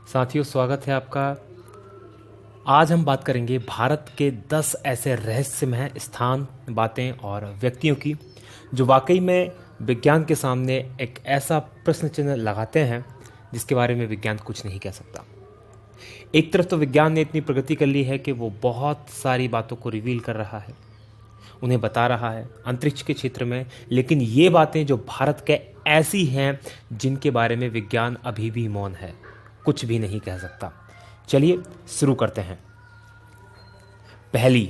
साथियों, स्वागत है आपका। आज हम बात करेंगे भारत के 10 ऐसे रहस्यमय स्थान, बातें और व्यक्तियों की जो वाकई में विज्ञान के सामने एक ऐसा प्रश्न चिन्ह लगाते हैं जिसके बारे में विज्ञान कुछ नहीं कह सकता। एक तरफ तो विज्ञान ने इतनी प्रगति कर ली है कि वो बहुत सारी बातों को रिवील कर रहा है, उन्हें बता रहा है अंतरिक्ष के क्षेत्र में, लेकिन ये बातें जो भारत के ऐसी हैं जिनके बारे में विज्ञान अभी भी मौन है, कुछ भी नहीं कह सकता। चलिए शुरू करते हैं। पहली,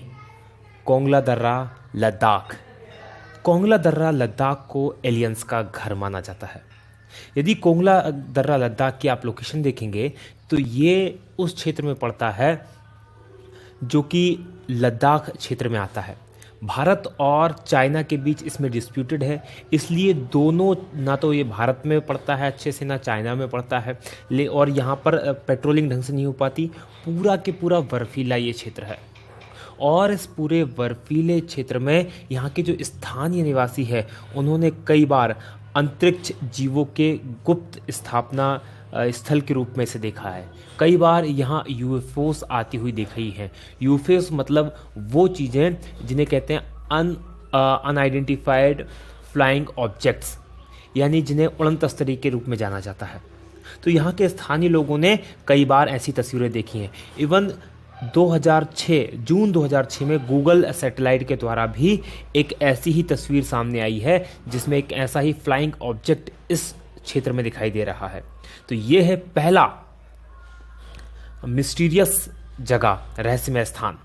कोंगला दर्रा, लद्दाख। कोंगला दर्रा लद्दाख को एलियंस का घर माना जाता है। यदि कोंगला दर्रा लद्दाख की आप लोकेशन देखेंगे तो ये उस क्षेत्र में पड़ता है जो कि लद्दाख क्षेत्र में आता है। भारत और चाइना के बीच इसमें डिस्प्यूटेड है, इसलिए दोनों, ना तो ये भारत में पड़ता है अच्छे से, ना चाइना में पड़ता है, और यहाँ पर पेट्रोलिंग ढंग से नहीं हो पाती। पूरा के पूरा बर्फीला ये क्षेत्र है और इस पूरे बर्फीले क्षेत्र में यहाँ के जो स्थानीय निवासी है उन्होंने कई बार अंतरिक्ष जीवों के गुप्त स्थापना स्थल के रूप में इसे देखा है। कई बार यहाँ यूएफओस आती हुई देखी है। यूएफओस मतलब वो चीज़ें जिन्हें कहते हैं अनआइडेंटिफाइड फ्लाइंग ऑब्जेक्ट्स, यानी जिन्हें उड़न तस्तरी के रूप में जाना जाता है। तो यहाँ के स्थानीय लोगों ने कई बार ऐसी तस्वीरें देखी हैं। इवन 2006 जून 2006 में गूगल सैटेलाइट के द्वारा भी एक ऐसी ही तस्वीर सामने आई है जिसमें एक ऐसा ही फ्लाइंग ऑब्जेक्ट इस क्षेत्र में दिखाई दे रहा है। तो ये है पहला मिस्टीरियस जगह, रहस्यमय स्थान।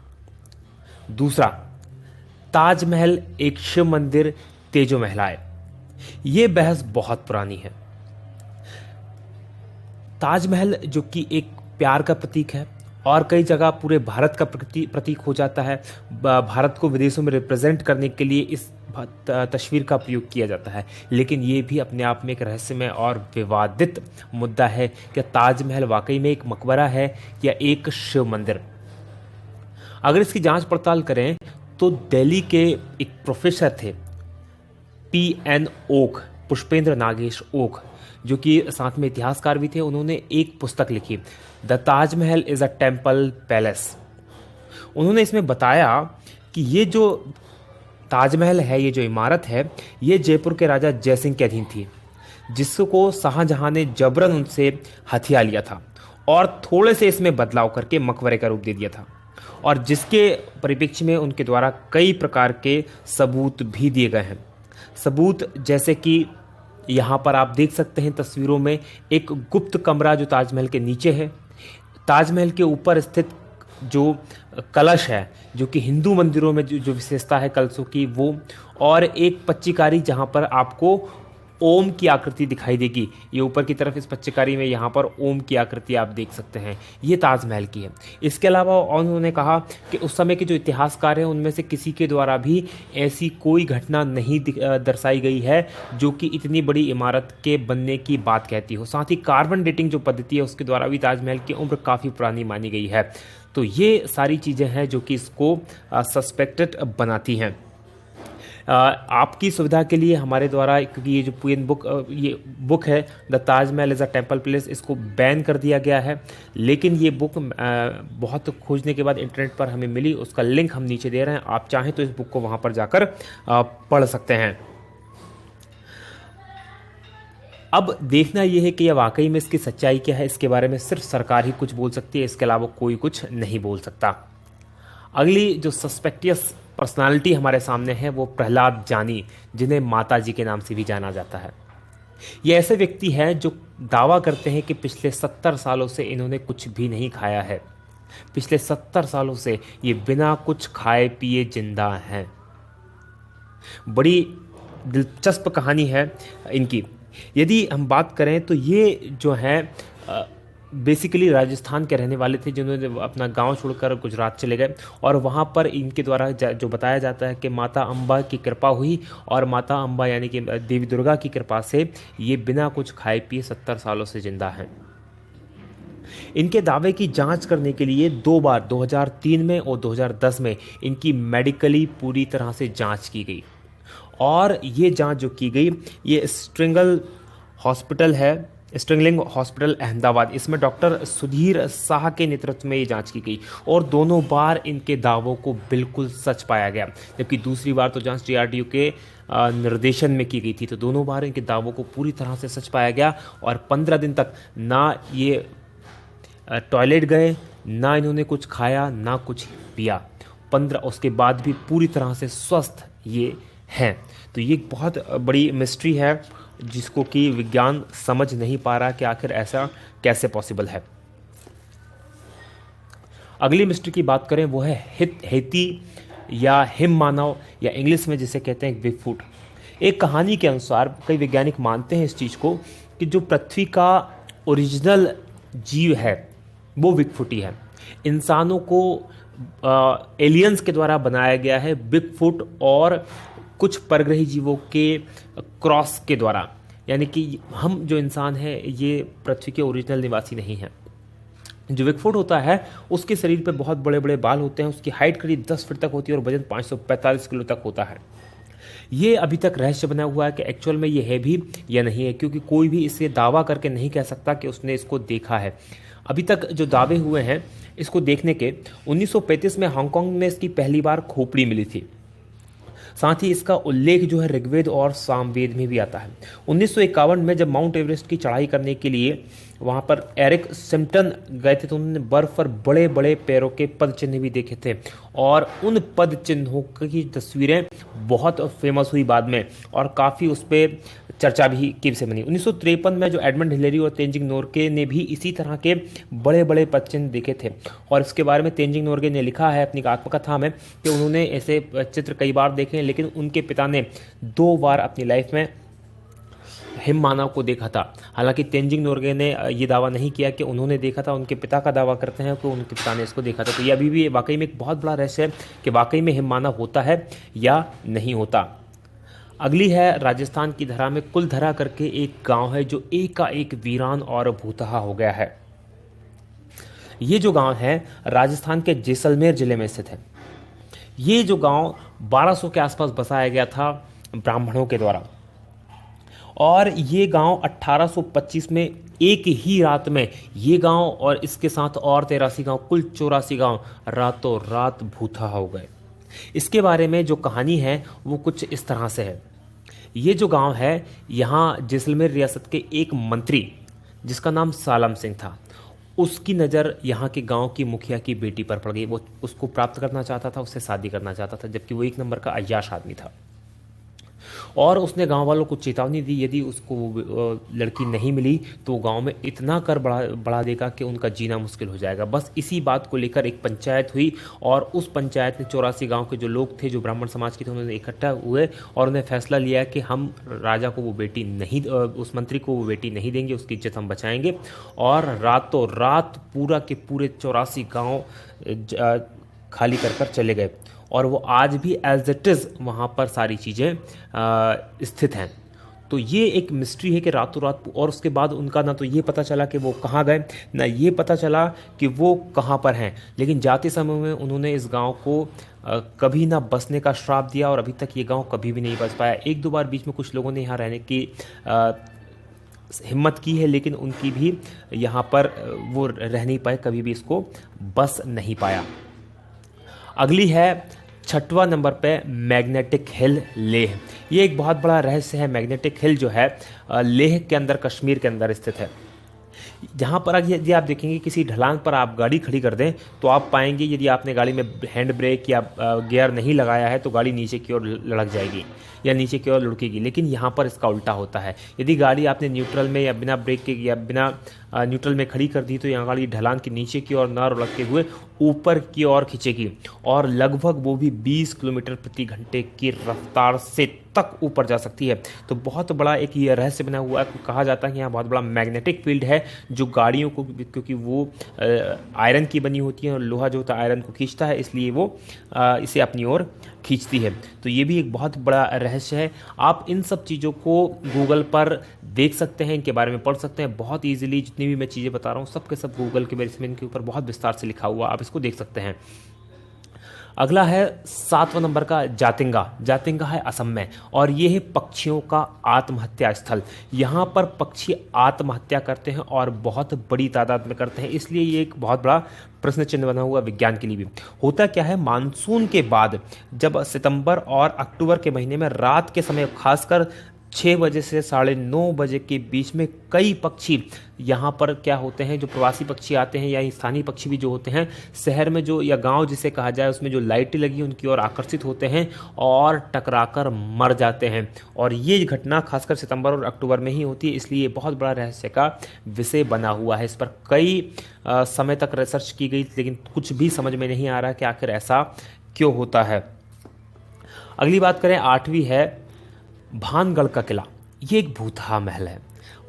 दूसरा, ताजमहल एक शिव मंदिर, तेजो महलाए। ये बहस बहुत पुरानी है। ताजमहल जो कि एक प्यार का प्रतीक है और कई जगह पूरे भारत का प्रतीक हो जाता है। भारत को विदेशों में रिप्रेजेंट करने के लिए इस तस्वीर का प्रयोग किया जाता है, लेकिन ये भी अपने आप में एक रहस्यमय और विवादित मुद्दा है कि ताजमहल वाकई में एक मकबरा है या एक शिव मंदिर। अगर इसकी जांच पड़ताल करें तो दिल्ली के एक प्रोफेसर थे, PN ओक, पुष्पेंद्र नागेश ओक, जो कि साथ में इतिहासकार भी थे। उन्होंने एक पुस्तक लिखी, the Taj Mahal is a temple palace. उन्होंने इसमें बताया कि ये जो ताजमहल है, ये जो इमारत है, ये जयपुर के राजा जयसिंह के अधीन थी, जिसको शाहजहां ने जबरन उनसे हथिया लिया था और थोड़े से इसमें बदलाव करके मकबरे का रूप दे दिया था, और जिसके परिप्रेक्ष्य में उनके द्वारा कई प्रकार के सबूत भी दिए गए हैं। सबूत जैसे कि यहाँ पर आप देख सकते हैं तस्वीरों में एक गुप्त कमरा जो ताजमहल के नीचे है, ताजमहल के ऊपर स्थित जो कलश है, जो कि हिंदू मंदिरों में जो विशेषता है कलशों की, वो, और एक पच्चीकारी जहाँ पर आपको ओम की आकृति दिखाई देगी। ये ऊपर की तरफ इस पच्चीकारी में यहाँ पर ओम की आकृति आप देख सकते हैं, ये ताजमहल की है। इसके अलावा उन्होंने कहा कि उस समय के जो इतिहासकार हैं उनमें से किसी के द्वारा भी ऐसी कोई घटना नहीं दर्शाई गई है जो कि इतनी बड़ी इमारत के बनने की बात कहती हो। साथ ही कार्बन डेटिंग जो पद्धति है उसके द्वारा भी ताजमहल की उम्र काफ़ी पुरानी मानी गई है। तो ये सारी चीज़ें हैं जो कि इसको सस्पेक्टेड बनाती हैं। आपकी सुविधा के लिए हमारे द्वारा, क्योंकि ये जो ये बुक है the Taj Mahal is a temple place, इसको बैन कर दिया गया है, लेकिन ये बुक बहुत खोजने के बाद इंटरनेट पर हमें मिली। उसका लिंक हम नीचे दे रहे हैं, आप चाहें तो इस बुक को वहाँ पर जाकर पढ़ सकते हैं। अब देखना यह है कि यह वाकई में इसकी सच्चाई क्या है। इसके बारे में सिर्फ सरकार ही कुछ बोल सकती है, इसके अलावा कोई कुछ नहीं बोल सकता। अगली जो सस्पेक्टियस पर्सनालिटी हमारे सामने है वो प्रहलाद जानी, जिन्हें माता जी के नाम से भी जाना जाता है। ये ऐसे व्यक्ति हैं जो दावा करते हैं कि पिछले 70 सालों से इन्होंने कुछ भी नहीं खाया है। पिछले 70 सालों से ये बिना कुछ खाए पिए जिंदा हैं। बड़ी दिलचस्प कहानी है इनकी। यदि हम बात करें तो ये जो हैं बेसिकली राजस्थान के रहने वाले थे, जिन्होंने अपना गांव छोड़कर गुजरात चले गए, और वहाँ पर इनके द्वारा जो बताया जाता है कि माता अम्बा की कृपा हुई, और माता अम्बा यानी कि देवी दुर्गा की कृपा से ये बिना कुछ खाए पिए 70 सालों से जिंदा हैं। इनके दावे की जांच करने के लिए 2 बार 2003 में और 2010 में इनकी मेडिकली पूरी तरह से जांच की गई, और ये जांच जो की गई, ये स्ट्रिंगल हॉस्पिटल है स्ट्रिंगलिंग हॉस्पिटल अहमदाबाद, इसमें डॉक्टर सुधीर शाह के नेतृत्व में ये जांच की गई और दोनों बार इनके दावों को बिल्कुल सच पाया गया। जबकि दूसरी बार तो जांच डीआरडीओ के निर्देशन में की गई थी, तो दोनों बार इनके दावों को पूरी तरह से सच पाया गया और 15 दिन तक ना ये टॉयलेट गए, ना इन्होंने कुछ खाया, ना कुछ पिया। 15 उसके बाद भी पूरी तरह से स्वस्थ ये हैं। तो ये एक बहुत बड़ी मिस्ट्री है जिसको कि विज्ञान समझ नहीं पा रहा कि आखिर ऐसा कैसे पॉसिबल है। अगली मिस्ट्री की बात करें वो है हेती या हिम मानव, या इंग्लिश में जिसे कहते हैं बिगफुट। एक कहानी के अनुसार कई वैज्ञानिक मानते हैं इस चीज़ को कि जो पृथ्वी का ओरिजिनल जीव है वो बिगफुट ही है। इंसानों को एलियंस के द्वारा बनाया गया है बिगफुट और कुछ परग्रही जीवों के क्रॉस के द्वारा, यानी कि हम जो इंसान हैं ये पृथ्वी के ओरिजिनल निवासी नहीं हैं। जो बिगफुट होता है उसके शरीर पे बहुत बड़े बड़े बाल होते हैं, उसकी हाइट करीब 10 फीट तक होती है और वजन 545 किलो तक होता है। ये अभी तक रहस्य बना हुआ है कि एक्चुअल में ये है भी या नहीं है, क्योंकि कोई भी इसे दावा करके नहीं कह सकता कि उसने इसको देखा है। अभी तक जो दावे हुए हैं इसको देखने के, 1935 में हांगकांग में इसकी पहली बार खोपड़ी मिली थी। साथ ही इसका उल्लेख जो है ऋग्वेद और सामवेद में भी आता है। 1951 में जब माउंट एवरेस्ट की चढ़ाई करने के लिए वहाँ पर एरिक सिम्पटन गए थे तो उन्होंने बर्फ पर बड़े बड़े पैरों के पद चिन्ह भी देखे थे और उन पद चिन्हों की तस्वीरें बहुत फेमस हुई बाद में और काफ़ी उस पर चर्चा भी की से बनी। 1953 में जो एडमंड हिलेरी और तेंजिंग नोरगे ने भी इसी तरह के बड़े बड़े पद चिन्ह देखे थे और इसके बारे में तेंजिंग नोरगे ने लिखा है अपनी आत्मकथा में कि उन्होंने ऐसे चित्र कई बार देखे हैं, लेकिन उनके पिता ने 2 बार अपनी लाइफ में हिम मानव को देखा था। हालांकि तेंजिंग नोरगे ने ये दावा नहीं किया कि उन्होंने देखा था, उनके पिता का दावा करते हैं कि उनके पिता ने इसको देखा था। तो ये अभी भी वाकई में एक बहुत बड़ा रहस्य है कि वाकई में हिम मानव होता है या नहीं होता। अगली है राजस्थान की धरा में कुलधरा करके एक गांव है जो एकाएक वीरान और भूतहा हो गया है। ये जो गांव है राजस्थान के जैसलमेर जिले में स्थित है। ये जो गांव 1200 के आसपास बसाया गया था ब्राह्मणों के द्वारा और ये गांव 1825 में एक ही रात में ये गांव और इसके साथ और 83 गांव, कुल 84 गांव रातों रात भूतहा हो गए। इसके बारे में जो कहानी है वो कुछ इस तरह से है। ये जो गांव है यहाँ जैसलमेर रियासत के एक मंत्री जिसका नाम सालम सिंह था, उसकी नज़र यहाँ के गांव की मुखिया की बेटी पर पड़ गई। वो उसको प्राप्त करना चाहता था, उससे शादी करना चाहता था, जबकि वो 1 नंबर का अय्याश आदमी था और उसने गांव वालों को चेतावनी दी यदि उसको लड़की नहीं मिली तो गांव में इतना कर बढ़ा देगा कि उनका जीना मुश्किल हो जाएगा। बस इसी बात को लेकर एक पंचायत हुई और उस पंचायत में 84 गांव के जो लोग थे, जो ब्राह्मण समाज के थे, उन्होंने इकट्ठा हुए और उन्हें फैसला लिया कि हम राजा को वो बेटी नहीं, उस मंत्री को वो बेटी नहीं देंगे, उसकी इज्जत हम बचाएंगे। और रातों रात पूरा के पूरे 84 गाँव खाली कर चले गए और वो आज भी एज इट इज़ वहाँ पर सारी चीज़ें स्थित हैं। तो ये एक मिस्ट्री है कि रातों रात, और उसके बाद उनका ना तो ये पता चला कि वो कहाँ गए, ना ये पता चला कि वो कहाँ पर हैं। लेकिन जाते समय में उन्होंने इस गांव को कभी ना बसने का श्राप दिया और अभी तक ये गांव कभी भी नहीं बस पाया। 1-2 बार बीच में कुछ लोगों ने यहाँ रहने की हिम्मत की है, लेकिन उनकी भी यहाँ पर वो रह नहीं पाए, कभी भी इसको बस नहीं पाया। अगली है 6वां नंबर पे मैग्नेटिक हिल लेह। ये एक बहुत बड़ा रहस्य है। मैग्नेटिक हिल जो है लेह के अंदर, कश्मीर के अंदर स्थित है। जहाँ पर यदि आप देखेंगे किसी ढलान पर आप गाड़ी खड़ी कर दें तो आप पाएंगे यदि आपने गाड़ी में हैंड ब्रेक या गियर नहीं लगाया है तो गाड़ी नीचे की ओर लड़क जाएगी या नीचे की ओर लुढ़केगी। लेकिन यहाँ पर इसका उल्टा होता है। यदि गाड़ी आपने न्यूट्रल में या बिना ब्रेक के या बिना न्यूट्रल में खड़ी कर दी तो यहाँ गाड़ी ढलान के नीचे की ओर न लुढ़कते हुए ऊपर की ओर खींचेगी और लगभग वो भी 20 किलोमीटर प्रति घंटे की रफ्तार से तक ऊपर जा सकती है। तो बहुत बड़ा एक ये रहस्य बना हुआ है। कहा जाता है कि यहाँ बहुत बड़ा मैग्नेटिक फील्ड है जो गाड़ियों को, क्योंकि वो आयरन की बनी होती है और लोहा जो होता है आयरन को खींचता है, इसलिए वो इसे अपनी ओर खींचती है। तो ये भी एक बहुत बड़ा रहस्य है। आप इन सब चीज़ों को गूगल पर देख सकते हैं, इनके बारे में पढ़ सकते हैं बहुत ईजिली। जितनी भी मैं चीज़ें बता रहा हूँ सब के सब गूगल के बेस में इनके ऊपर बहुत विस्तार से लिखा हुआ, आप इसको देख सकते हैं। अगला है 7वां नंबर का जातिंगा। जातिंगा है असम में और ये है पक्षियों का आत्महत्या स्थल। यहाँ पर पक्षी आत्महत्या करते हैं और बहुत बड़ी तादाद में करते हैं, इसलिए ये एक बहुत बड़ा प्रश्न चिन्ह बना हुआ विज्ञान के लिए भी। होता क्या है, मानसून के बाद जब सितंबर और अक्टूबर के महीने में रात के समय खासकर 6 बजे से 9:30 बजे के बीच में कई पक्षी यहाँ पर क्या होते हैं, जो प्रवासी पक्षी आते हैं या स्थानीय पक्षी भी जो होते हैं, शहर में जो या गांव जिसे कहा जाए उसमें जो लाइटें लगी उनकी ओर आकर्षित होते हैं और टकराकर मर जाते हैं। और ये घटना खासकर सितंबर और अक्टूबर में ही होती है, इसलिए बहुत बड़ा रहस्य का विषय बना हुआ है। इस पर कई समय तक रिसर्च की गई, लेकिन कुछ भी समझ में नहीं आ रहा कि आखिर ऐसा क्यों होता है। अगली बात करें, 8वीं है भानगढ़ का किला। ये एक भूतहा महल है।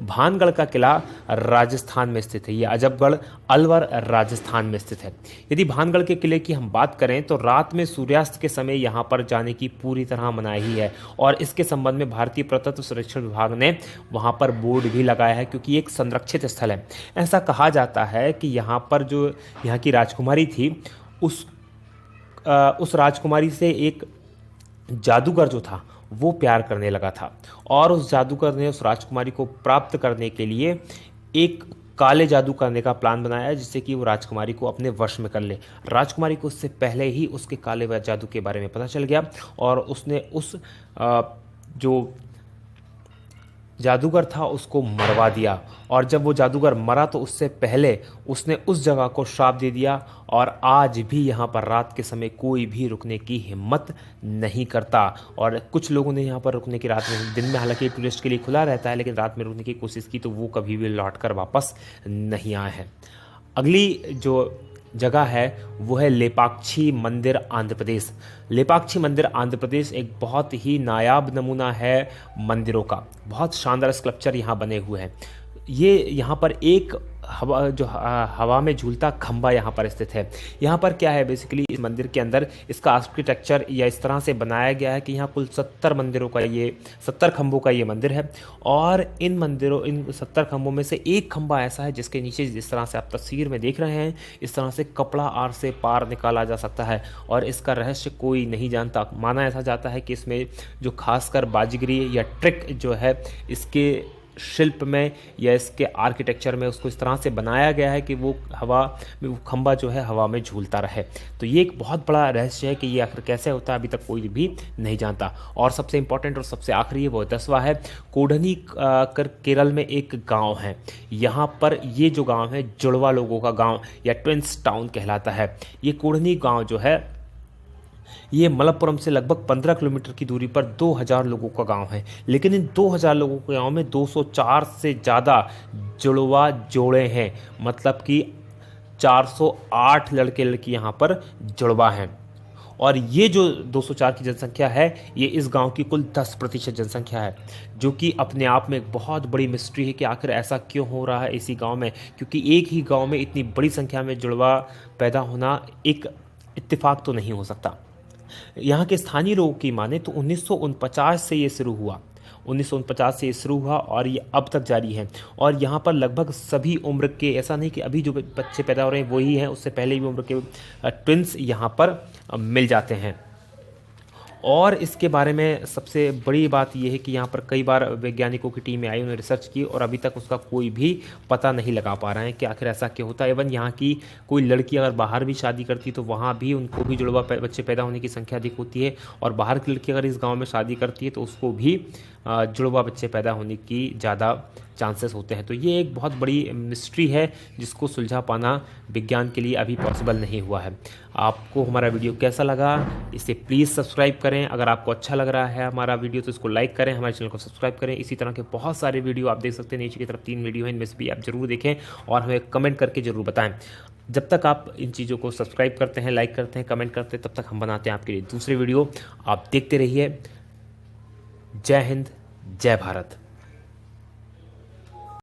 भानगढ़ का किला राजस्थान में स्थित है। ये अजबगढ़ अलवर राजस्थान में स्थित है। यदि भानगढ़ के किले की हम बात करें तो रात में सूर्यास्त के समय यहाँ पर जाने की पूरी तरह मनाही है और इसके संबंध में भारतीय पुरातत्व सर्वेक्षण विभाग ने वहाँ पर बोर्ड भी लगाया है, क्योंकि एक संरक्षित स्थल है। ऐसा कहा जाता है कि यहाँ पर जो यहाँ की राजकुमारी थी उस राजकुमारी से एक जादूगर जो था वो प्यार करने लगा था और उस जादूगर ने उस राजकुमारी को प्राप्त करने के लिए एक काले जादू करने का प्लान बनाया, जिससे कि वो राजकुमारी को अपने वश में कर ले। राजकुमारी को उससे पहले ही उसके काले जादू के बारे में पता चल गया और उसने उस जो जादूगर था उसको मरवा दिया। और जब वो जादूगर मरा तो उससे पहले उसने उस जगह को श्राप दे दिया और आज भी यहाँ पर रात के समय कोई भी रुकने की हिम्मत नहीं करता। और कुछ लोगों ने यहाँ पर रुकने की, रात में, दिन में हालांकि टूरिस्ट के लिए खुला रहता है, लेकिन रात में रुकने की कोशिश की तो वो कभी भी लौट कर वापस नहीं आए हैं। अगली जो जगह है वो है लेपाक्षी मंदिर आंध्र प्रदेश। लेपाक्षी मंदिर आंध्र प्रदेश एक बहुत ही नायाब नमूना है मंदिरों का। बहुत शानदार स्कल्पचर यहाँ बने हुए हैं। ये यहाँ पर एक हवा में झूलता खंबा यहाँ पर स्थित है। यहाँ पर क्या है, बेसिकली इस मंदिर के अंदर इसका आर्किटेक्चर या इस तरह से बनाया गया है कि यहाँ कुल 70 खंभों का ये मंदिर है और इन 70 खंभों में से एक खंभा ऐसा है जिसके नीचे जिस तरह से आप तस्वीर में देख रहे हैं इस तरह से कपड़ा आर से पार निकाला जा सकता है और इसका रहस्य कोई नहीं जानता। माना ऐसा जाता है कि इसमें जो खासकर बाजीगरी या ट्रिक जो है इसके शिल्प में या इसके आर्किटेक्चर में उसको इस तरह से बनाया गया है कि वो खंभा जो है हवा में झूलता रहे। तो ये एक बहुत बड़ा रहस्य है कि ये आखिर कैसे होता है, अभी तक कोई भी नहीं जानता। और सबसे इंपॉर्टेंट और सबसे आखिरी है वो 10वां है कोडनी केरल में एक गांव है। यहाँ पर ये जो गांव है जुड़वा लोगों का गांव या ट्विंस टाउन कहलाता है। ये कोडनी गांव जो है ये मलप्पुरम से लगभग 15 किलोमीटर की दूरी पर 2000 लोगों का गांव है, लेकिन इन 2000 लोगों के गांव में 204 से ज़्यादा जुड़वा जोड़े हैं, मतलब कि 408 लड़के लड़की यहाँ पर जुड़वा हैं। और ये जो 204 की जनसंख्या है ये इस गांव की कुल 10% जनसंख्या है, जो कि अपने आप में एक बहुत बड़ी मिस्ट्री है कि आखिर ऐसा क्यों हो रहा है इसी गांव में, क्योंकि एक ही गांव में इतनी बड़ी संख्या में जुड़वा पैदा होना एक इत्तेफाक तो नहीं हो सकता। यहाँ के स्थानीय लोगों की माने तो 1949 से ये शुरू हुआ। 1949 से ये शुरू हुआ और ये अब तक जारी है। और यहाँ पर लगभग सभी उम्र के, ऐसा नहीं कि अभी जो बच्चे पैदा हो रहे हैं वही हैं, उससे पहले भी उम्र के ट्विंस यहाँ पर मिल जाते हैं। और इसके बारे में सबसे बड़ी बात यह है कि यहाँ पर कई बार वैज्ञानिकों की टीमें आई, उन्होंने रिसर्च की और अभी तक उसका कोई भी पता नहीं लगा पा रहे हैं कि आखिर ऐसा क्यों होता है। इवन यहाँ की कोई लड़की अगर बाहर भी शादी करती तो वहाँ भी उनको भी जुड़वा बच्चे पैदा होने की संख्या अधिक होती है, और बाहर की लड़की अगर इस गाँव में शादी करती है तो उसको भी जुड़वा बच्चे पैदा होने की ज़्यादा चांसेस होते हैं। तो ये एक बहुत बड़ी मिस्ट्री है जिसको सुलझा पाना विज्ञान के लिए अभी पॉसिबल नहीं हुआ है। आपको हमारा वीडियो कैसा लगा इसे प्लीज़ सब्सक्राइब करें। अगर आपको अच्छा लग रहा है हमारा वीडियो तो इसको लाइक करें, हमारे चैनल को सब्सक्राइब करें। इसी तरह के बहुत सारे वीडियो आप देख सकते हैं, नीचे की तरफ 3 वीडियो हैं, इनमें से भी आप ज़रूर देखें और हमें कमेंट करके ज़रूर बताएं। जब तक आप इन चीज़ों को सब्सक्राइब करते हैं, लाइक करते हैं, कमेंट करते हैं, तब तक हम बनाते हैं आपके लिए दूसरे वीडियो। आप देखते रहिए। जय हिंद, जय भारत।